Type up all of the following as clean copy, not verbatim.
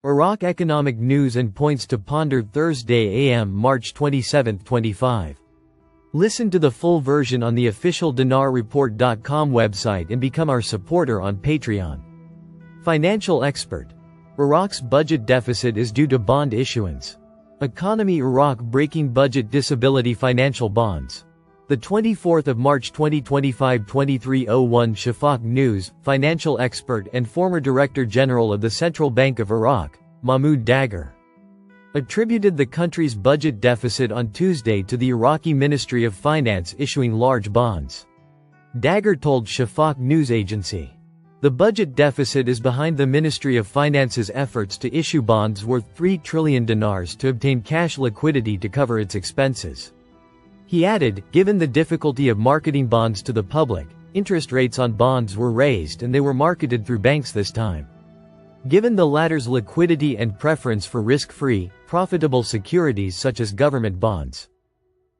Iraq economic news and points to ponder Thursday AM March 27, 25. Listen to the full version on the official dinarreport.com website and become our supporter on Patreon. Financial expert. Iraq's budget deficit is due to bond issuance. Economy Iraq breaking budget disability financial bonds. The 24th of March 2025 2301 Shafaq News, financial expert and former Director General of the Central Bank of Iraq, Mahmoud Dagher, attributed the country's budget deficit on Tuesday to the Iraqi Ministry of Finance issuing large bonds. Dagher told Shafaq News Agency, "The budget deficit is behind the Ministry of Finance's efforts to issue bonds worth 3 trillion dinars to obtain cash liquidity to cover its expenses." He added, given the difficulty of marketing bonds to the public, interest rates on bonds were raised and they were marketed through banks this time. Given the latter's liquidity and preference for risk-free, profitable securities such as government bonds.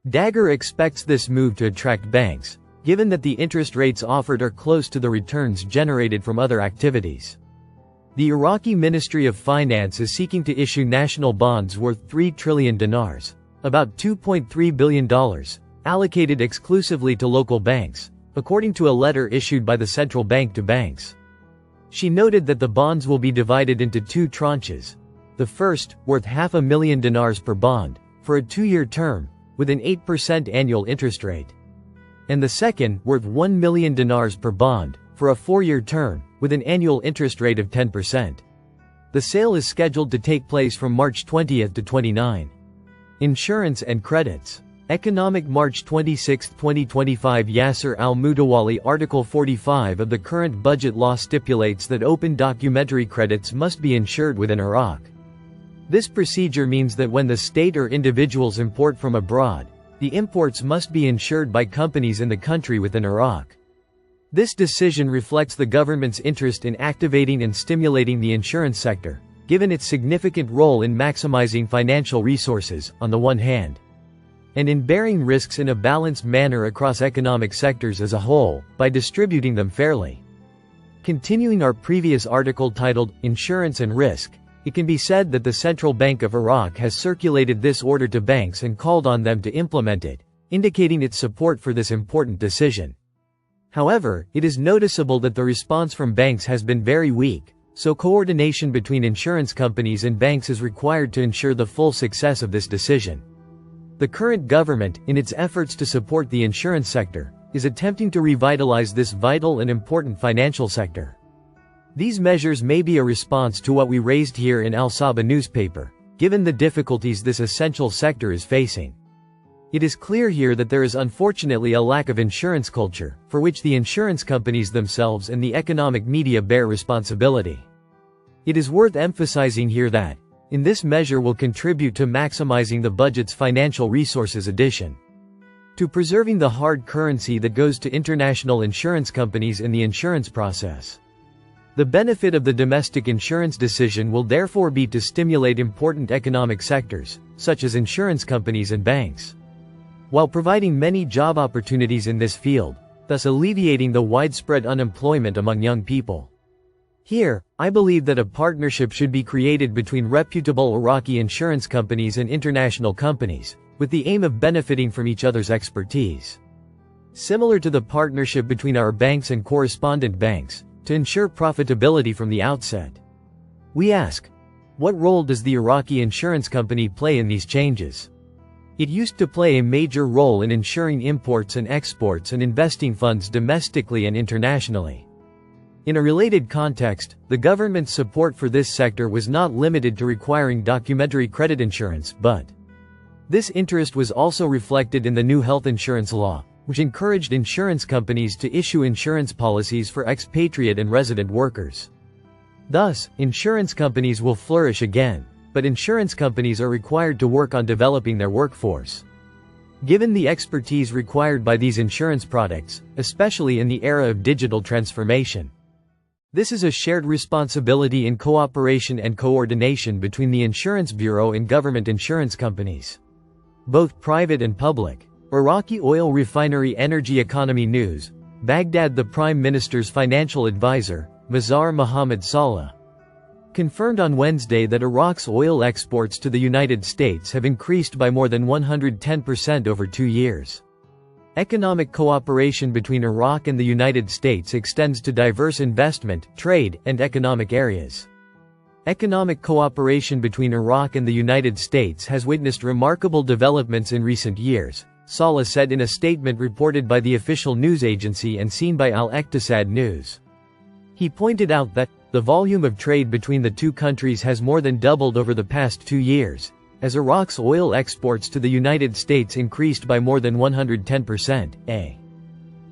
Dagher expects this move to attract banks, given that the interest rates offered are close to the returns generated from other activities. The Iraqi Ministry of Finance is seeking to issue national bonds worth 3 trillion dinars, about $2.3 billion, allocated exclusively to local banks, according to a letter issued by the central bank to banks. She noted that the bonds will be divided into 2 tranches. The first, worth $500,000 dinars per bond, for a 2-year term, with an 8% annual interest rate. And the second, worth 1 million dinars per bond, for a 4-year term, with an annual interest rate of 10%. The sale is scheduled to take place from March 20 to 29. Insurance and credits. Economic March 26, 2025 Yasser al-Mutawali Article 45 of the current budget law stipulates that open documentary credits must be insured within Iraq. This procedure means that when the state or individuals import from abroad, the imports must be insured by companies in the country within Iraq. This decision reflects the government's interest in activating and stimulating the insurance sector, given its significant role in maximizing financial resources, on the one hand, and in bearing risks in a balanced manner across economic sectors as a whole, by distributing them fairly. Continuing our previous article titled, Insurance and Risk, it can be said that the Central Bank of Iraq has circulated this order to banks and called on them to implement it, indicating its support for this important decision. However, it is noticeable that the response from banks has been very weak, so coordination between insurance companies and banks is required to ensure the full success of this decision. The current government, in its efforts to support the insurance sector, is attempting to revitalize this vital and important financial sector. These measures may be a response to what we raised here in Al Sabah newspaper, given the difficulties this essential sector is facing. It is clear here that there is unfortunately a lack of insurance culture, for which the insurance companies themselves and the economic media bear responsibility. It is worth emphasizing here that, in this measure will contribute to maximizing the budget's financial resources addition to preserving the hard currency that goes to international insurance companies in the insurance process. The benefit of the domestic insurance decision will therefore be to stimulate important economic sectors, such as insurance companies and banks, while providing many job opportunities in this field, thus alleviating the widespread unemployment among young people. Here, I believe that a partnership should be created between reputable Iraqi insurance companies and international companies, with the aim of benefiting from each other's expertise. Similar to the partnership between our banks and correspondent banks, to ensure profitability from the outset. We ask, what role does the Iraqi insurance company play in these changes? It used to play a major role in ensuring imports and exports and investing funds domestically and internationally. In a related context, the government's support for this sector was not limited to requiring documentary credit insurance, but this interest was also reflected in the new health insurance law, which encouraged insurance companies to issue insurance policies for expatriate and resident workers. Thus, insurance companies will flourish again, but insurance companies are required to work on developing their workforce. Given the expertise required by these insurance products, especially in the era of digital transformation, this is a shared responsibility in cooperation and coordination between the Insurance Bureau and government insurance companies, both private and public. Iraqi oil refinery energy economy news, Baghdad. The Prime Minister's financial advisor, Mazar Mohammad Saleh, confirmed on Wednesday that Iraq's oil exports to the United States have increased by more than 110% over 2 years. Economic cooperation between Iraq and the United States extends to diverse investment, trade, and economic areas. Economic cooperation between Iraq and the United States has witnessed remarkable developments in recent years, Saleh said in a statement reported by the official news agency and seen by Al-Iqtisad News. He pointed out that the volume of trade between the two countries has more than doubled over the past 2 years, as Iraq's oil exports to the United States increased by more than 110%.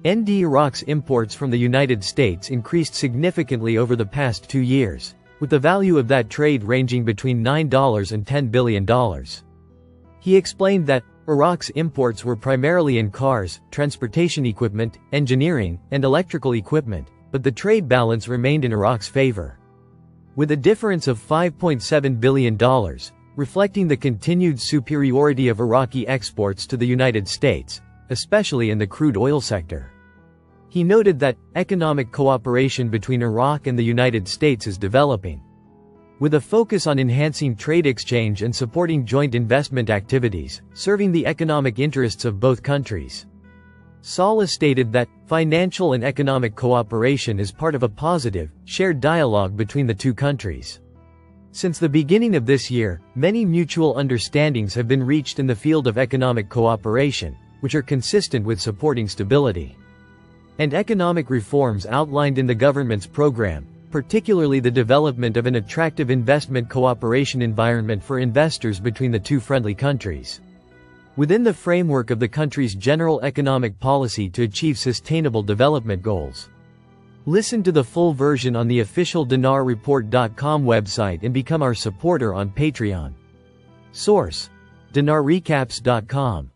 Iraq's imports from the United States increased significantly over the past 2 years, with the value of that trade ranging between $9 and $10 billion. He explained that Iraq's imports were primarily in cars, transportation equipment, engineering, and electrical equipment, but the trade balance remained in Iraq's favor. With a difference of $5.7 billion, reflecting the continued superiority of Iraqi exports to the United States, especially in the crude oil sector. He noted that economic cooperation between Iraq and the United States is developing, with a focus on enhancing trade exchange and supporting joint investment activities, serving the economic interests of both countries. Saleh stated that financial and economic cooperation is part of a positive, shared dialogue between the two countries. Since the beginning of this year, many mutual understandings have been reached in the field of economic cooperation, which are consistent with supporting stability and economic reforms outlined in the government's program, particularly the development of an attractive investment cooperation environment for investors between the two friendly countries, within the framework of the country's general economic policy to achieve sustainable development goals. Listen to the full version on the official dinarreport.com website and become our supporter on Patreon. Source: dinarrecaps.com